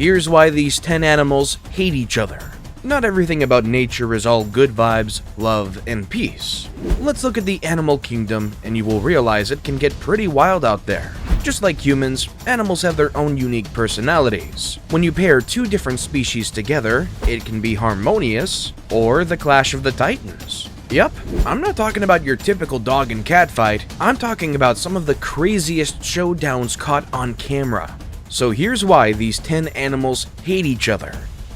here's why these 10 animals hate each other. Not everything about nature is all good vibes, love, and peace. Let's look at the animal kingdom and you will realize it can get pretty wild out there. Just like humans, animals have their own unique personalities. When you pair two different species together, it can be harmonious or the clash of the titans. Yep, I'm not talking about your typical dog and cat fight, I'm talking about some of the craziest showdowns caught on camera. So here's why these 10 animals hate each other.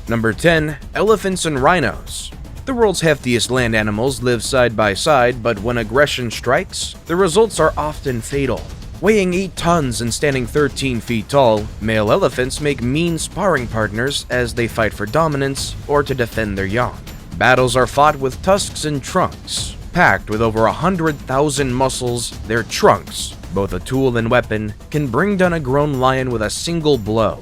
Number 10. Elephants and rhinos. The world's heftiest land animals live side by side, but when aggression strikes, the results are often fatal. Weighing 8 tons and standing 13 feet tall, male elephants make mean sparring partners as they fight for dominance or to defend their young. Battles are fought with tusks and trunks. Packed with over 100,000 muscles, their trunks, both a tool and weapon, can bring down a grown lion with a single blow.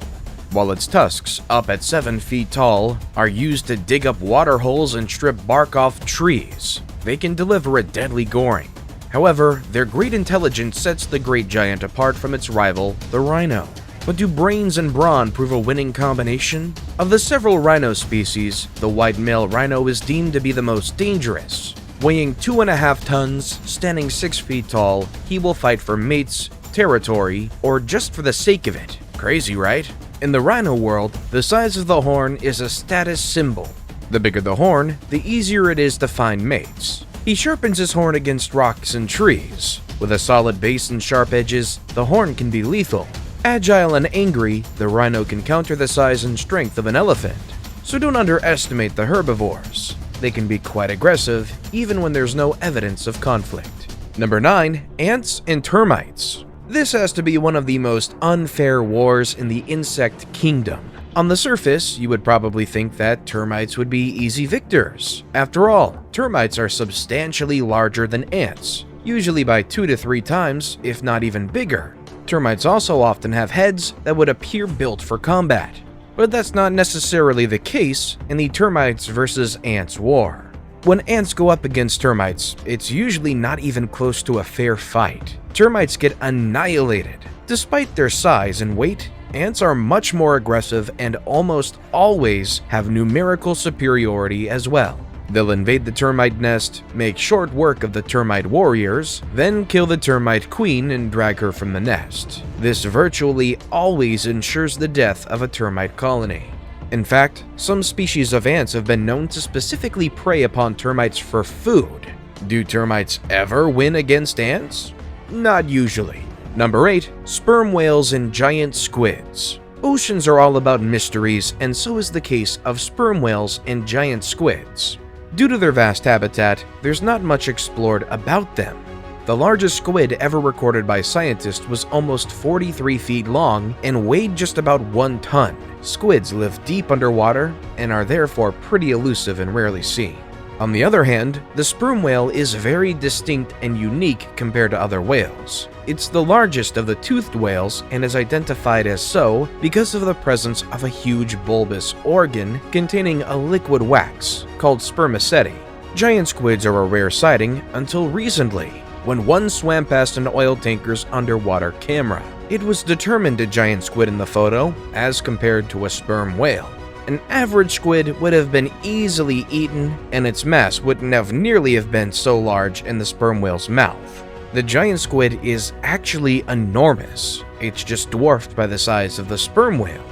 While its tusks, up at 7 feet tall, are used to dig up water holes and strip bark off trees, they can deliver a deadly goring. However, their great intelligence sets the great giant apart from its rival, the rhino. But do brains and brawn prove a winning combination? Of the several rhino species, the white male rhino is deemed to be the most dangerous. Weighing 2.5 tons, standing 6 feet tall, he will fight for mates, territory, or just for the sake of it. Crazy, right? In the rhino world, the size of the horn is a status symbol. The bigger the horn, the easier it is to find mates. He sharpens his horn against rocks and trees. With a solid base and sharp edges, the horn can be lethal. Agile and angry, the rhino can counter the size and strength of an elephant. So don't underestimate the herbivores. They can be quite aggressive, even when there's no evidence of conflict. Number 9. Ants and termites. This has to be one of the most unfair wars in the insect kingdom. On the surface, you would probably think that termites would be easy victors. After all, termites are substantially larger than ants, usually by 2 to 3 times, if not even bigger. Termites also often have heads that would appear built for combat. But that's not necessarily the case in the termites versus ants war. When ants go up against termites, it's usually not even close to a fair fight. Termites get annihilated. Despite their size and weight, ants are much more aggressive and almost always have numerical superiority as well. They'll invade the termite nest, make short work of the termite warriors, then kill the termite queen and drag her from the nest. This virtually always ensures the death of a termite colony. In fact, some species of ants have been known to specifically prey upon termites for food. Do termites ever win against ants? Not usually. Number 8. Sperm whales and giant squids. Oceans are all about mysteries, and so is the case of sperm whales and giant squids. Due to their vast habitat, there's not much explored about them. The largest squid ever recorded by scientists was almost 43 feet long and weighed just about 1 ton. Squids live deep underwater and are therefore pretty elusive and rarely seen. On the other hand, the sperm whale is very distinct and unique compared to other whales. It's the largest of the toothed whales and is identified as so because of the presence of a huge bulbous organ containing a liquid wax called spermaceti. Giant squids are a rare sighting until recently, when one swam past an oil tanker's underwater camera. It was determined a giant squid in the photo as compared to a sperm whale. An average squid would have been easily eaten, and its mass wouldn't have nearly been so large in the sperm whale's mouth. The giant squid is actually enormous. It's just dwarfed by the size of the sperm whale.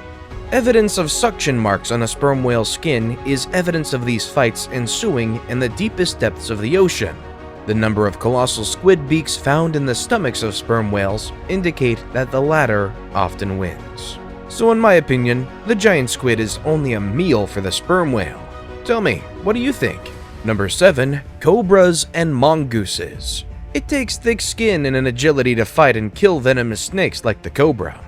Evidence of suction marks on a sperm whale's skin is evidence of these fights ensuing in the deepest depths of the ocean. The number of colossal squid beaks found in the stomachs of sperm whales indicate that the latter often wins. So in my opinion, the giant squid is only a meal for the sperm whale. Tell me, what do you think? Number 7. Cobras and mongooses. It takes thick skin and an agility to fight and kill venomous snakes like the cobra.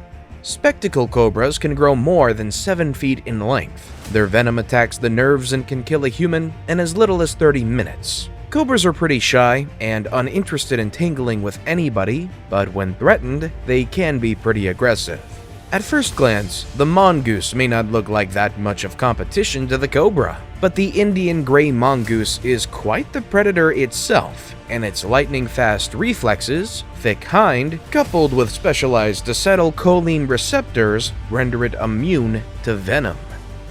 Spectacle cobras can grow more than 7 feet in length. Their venom attacks the nerves and can kill a human in as little as 30 minutes. Cobras are pretty shy and uninterested in tangling with anybody, but when threatened, they can be pretty aggressive. At first glance, the mongoose may not look like that much of competition to the cobra, but the Indian gray mongoose is quite the predator itself, and its lightning-fast reflexes, thick hind, coupled with specialized acetylcholine receptors, render it immune to venom.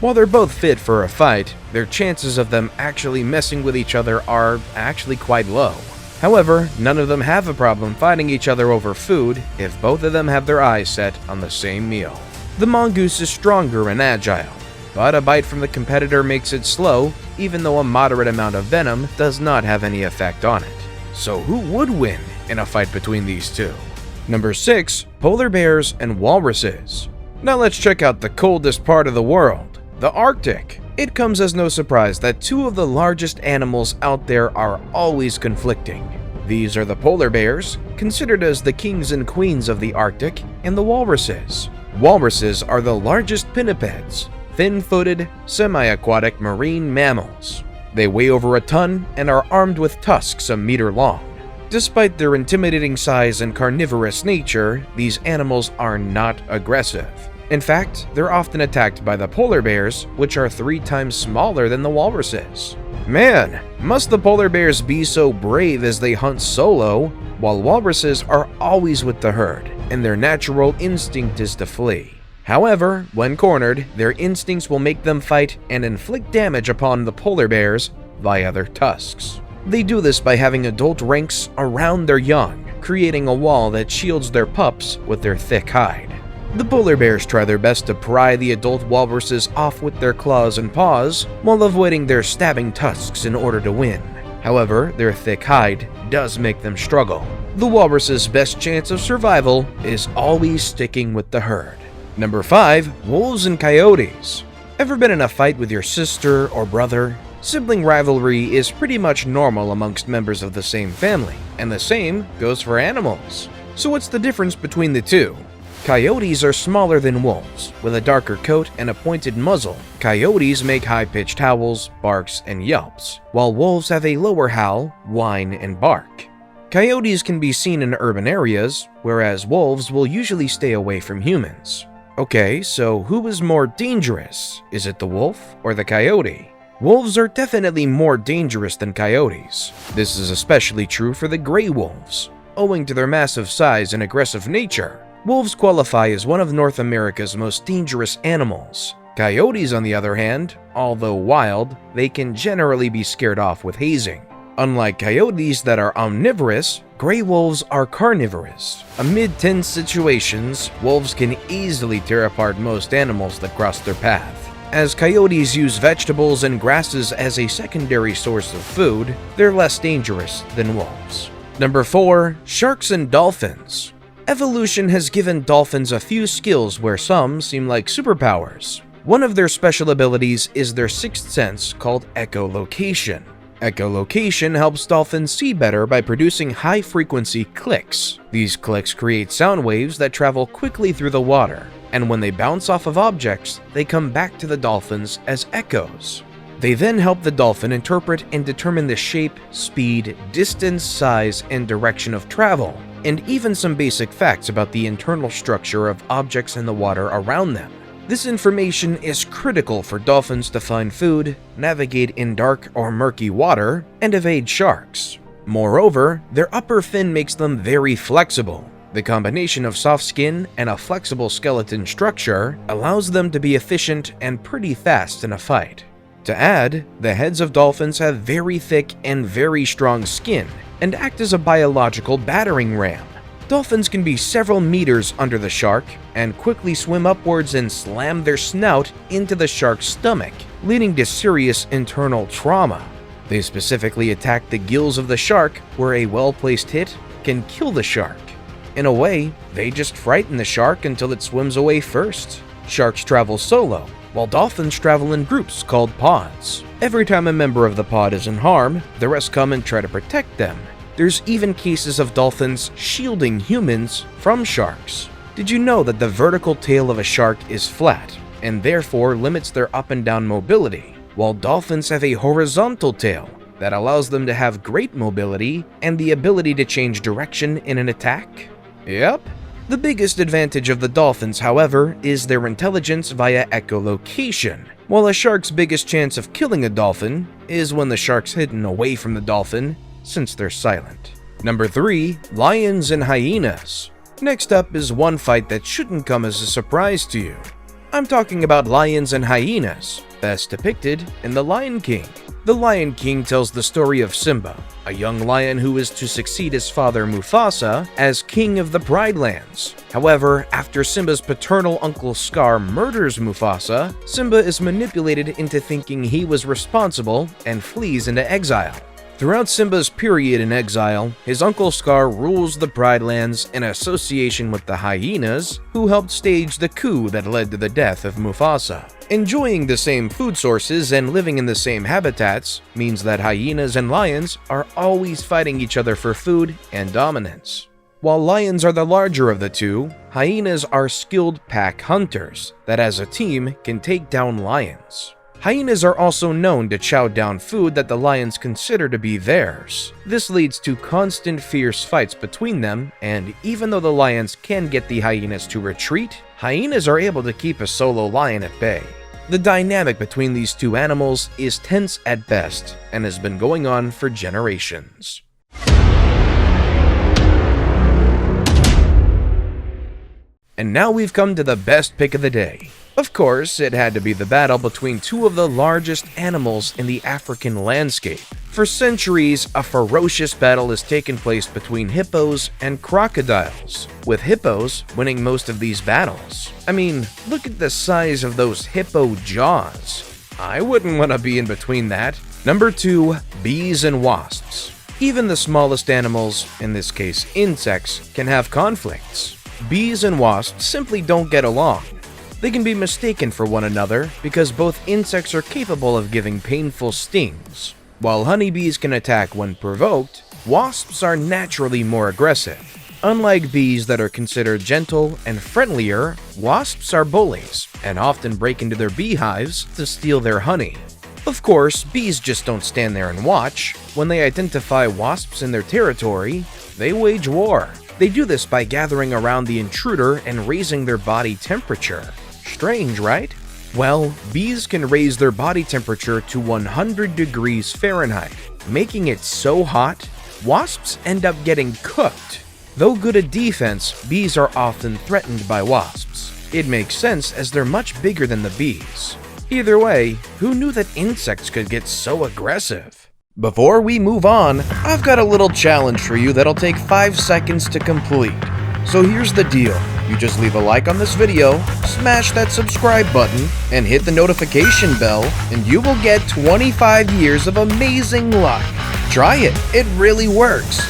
While they're both fit for a fight, their chances of them actually messing with each other are actually quite low. However, none of them have a problem fighting each other over food if both of them have their eyes set on the same meal. The mongoose is stronger and agile, but a bite from the competitor makes it slow, even though a moderate amount of venom does not have any effect on it. So who would win in a fight between these two? Number 6. Polar bears and walruses. Now let's check out the coldest part of the world, the Arctic. It comes as no surprise that two of the largest animals out there are always conflicting. These are the polar bears, considered as the kings and queens of the Arctic, and the walruses. Walruses are the largest pinnipeds, thin-footed, semi-aquatic marine mammals. They weigh over a ton and are armed with tusks a meter long. Despite their intimidating size and carnivorous nature, these animals are not aggressive. In fact, they're often attacked by the polar bears, which are 3 times smaller than the walruses. Man, must the polar bears be so brave as they hunt solo, while walruses are always with the herd, and their natural instinct is to flee. However, when cornered, their instincts will make them fight and inflict damage upon the polar bears via their tusks. They do this by having adult ranks around their young, creating a wall that shields their pups with their thick hide. The polar bears try their best to pry the adult walruses off with their claws and paws, while avoiding their stabbing tusks in order to win. However, their thick hide does make them struggle. The walrus's best chance of survival is always sticking with the herd. Number 5. Wolves and coyotes. Ever been in a fight with your sister or brother? Sibling rivalry is pretty much normal amongst members of the same family, and the same goes for animals. So what's the difference between the two? Coyotes are smaller than wolves, with a darker coat and a pointed muzzle. Coyotes make high-pitched howls, barks, and yelps, while wolves have a lower howl, whine, and bark. Coyotes can be seen in urban areas, whereas wolves will usually stay away from humans. Okay, so who is more dangerous? Is it the wolf or the coyote? Wolves are definitely more dangerous than coyotes. This is especially true for the gray wolves. Owing to their massive size and aggressive nature, wolves qualify as one of North America's most dangerous animals. Coyotes, on the other hand, although wild, they can generally be scared off with hazing. Unlike coyotes that are omnivorous, gray wolves are carnivorous. Amid tense situations, wolves can easily tear apart most animals that cross their path. As coyotes use vegetables and grasses as a secondary source of food, they're less dangerous than wolves. Number 4. Sharks and dolphins. Evolution has given dolphins a few skills where some seem like superpowers. One of their special abilities is their sixth sense called echolocation. Echolocation helps dolphins see better by producing high-frequency clicks. These clicks create sound waves that travel quickly through the water, and when they bounce off of objects, they come back to the dolphins as echoes. They then help the dolphin interpret and determine the shape, speed, distance, size, and direction of travel, and even some basic facts about the internal structure of objects in the water around them. This information is critical for dolphins to find food, navigate in dark or murky water, and evade sharks. Moreover, their upper fin makes them very flexible. The combination of soft skin and a flexible skeleton structure allows them to be efficient and pretty fast in a fight. To add, the heads of dolphins have very thick and very strong skin and act as a biological battering ram. Dolphins can be several meters under the shark and quickly swim upwards and slam their snout into the shark's stomach, leading to serious internal trauma. They specifically attack the gills of the shark, where a well-placed hit can kill the shark. In a way, they just frighten the shark until it swims away first. Sharks travel solo, while dolphins travel in groups called pods. Every time a member of the pod is in harm, the rest come and try to protect them. There's even cases of dolphins shielding humans from sharks. Did you know that the vertical tail of a shark is flat, and therefore limits their up and down mobility, while dolphins have a horizontal tail that allows them to have great mobility and the ability to change direction in an attack? Yep, The biggest advantage of the dolphins, however, is their intelligence via echolocation. While a shark's biggest chance of killing a dolphin is when the shark's hidden away from the dolphin, since they're silent. Number 3. Lions and hyenas. Next up is one fight that shouldn't come as a surprise to you. I'm talking about lions and hyenas, best depicted in The Lion King. The Lion King tells the story of Simba, a young lion who is to succeed his father Mufasa as king of the Pride Lands. However, after Simba's paternal uncle Scar murders Mufasa, Simba is manipulated into thinking he was responsible and flees into exile. Throughout Simba's period in exile, his uncle Scar rules the Pride Lands in association with the hyenas, who helped stage the coup that led to the death of Mufasa. Enjoying the same food sources and living in the same habitats means that hyenas and lions are always fighting each other for food and dominance. While lions are the larger of the two, hyenas are skilled pack hunters that as a team can take down lions. Hyenas are also known to chow down food that the lions consider to be theirs. This leads to constant fierce fights between them, and even though the lions can get the hyenas to retreat, hyenas are able to keep a solo lion at bay. The dynamic between these two animals is tense at best and has been going on for generations. And now we've come to the best pick of the day. Of course, it had to be the battle between two of the largest animals in the African landscape. For centuries, a ferocious battle has taken place between hippos and crocodiles, with hippos winning most of these battles. I mean, look at the size of those hippo jaws. I wouldn't want to be in between that. Number 2, bees and wasps. Even the smallest animals, in this case insects, can have conflicts. Bees and wasps simply don't get along. They can be mistaken for one another because both insects are capable of giving painful stings. While honeybees can attack when provoked, wasps are naturally more aggressive. Unlike bees that are considered gentle and friendlier, wasps are bullies and often break into their beehives to steal their honey. Of course, bees just don't stand there and watch. When they identify wasps in their territory, they wage war. They do this by gathering around the intruder and raising their body temperature. Strange, right? Well, bees can raise their body temperature to 100 degrees Fahrenheit, making it so hot, wasps end up getting cooked. Though good at defense, bees are often threatened by wasps. It makes sense as they're much bigger than the bees. Either way, who knew that insects could get so aggressive? Before we move on, I've got a little challenge for you that'll take 5 seconds to complete. So here's the deal. You just leave a like on this video, smash that subscribe button, and hit the notification bell, and you will get 25 years of amazing luck. Try it, it really works.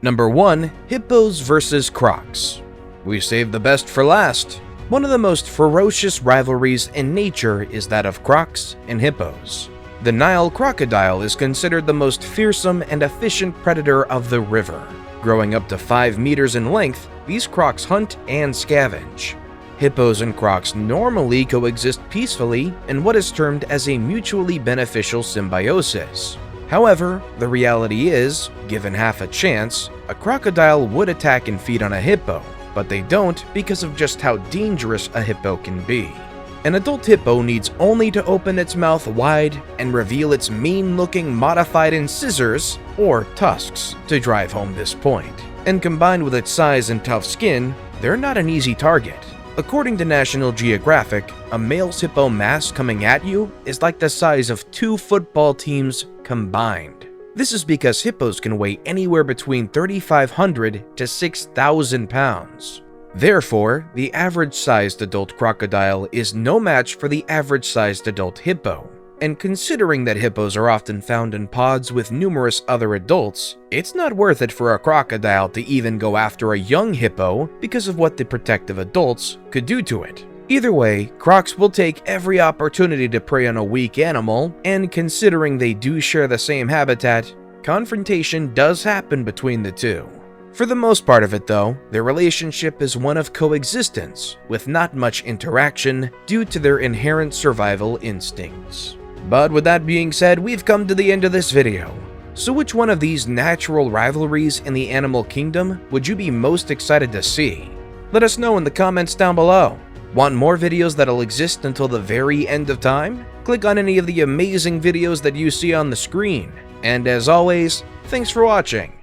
Number 1, hippos versus crocs. We saved the best for last. One of the most ferocious rivalries in nature is that of crocs and hippos. The Nile crocodile is considered the most fearsome and efficient predator of the river. Growing up to 5 meters in length, these crocs hunt and scavenge. Hippos and crocs normally coexist peacefully in what is termed as a mutually beneficial symbiosis. However, the reality is, given half a chance, a crocodile would attack and feed on a hippo, but they don't because of just how dangerous a hippo can be. An adult hippo needs only to open its mouth wide and reveal its mean-looking modified incisors, or tusks, to drive home this point. And combined with its size and tough skin, they're not an easy target. According to National Geographic, a male's hippo mass coming at you is like the size of 2 football teams combined. This is because hippos can weigh anywhere between 3,500 to 6,000 pounds. Therefore, the average-sized adult crocodile is no match for the average-sized adult hippo. And considering that hippos are often found in pods with numerous other adults, it's not worth it for a crocodile to even go after a young hippo because of what the protective adults could do to it. Either way, crocs will take every opportunity to prey on a weak animal, and considering they do share the same habitat, confrontation does happen between the two. For the most part of it though, their relationship is one of coexistence, with not much interaction due to their inherent survival instincts. But with that being said, we've come to the end of this video. So which one of these natural rivalries in the animal kingdom would you be most excited to see? Let us know in the comments down below. Want more videos that'll exist until the very end of time? Click on any of the amazing videos that you see on the screen. And as always, thanks for watching.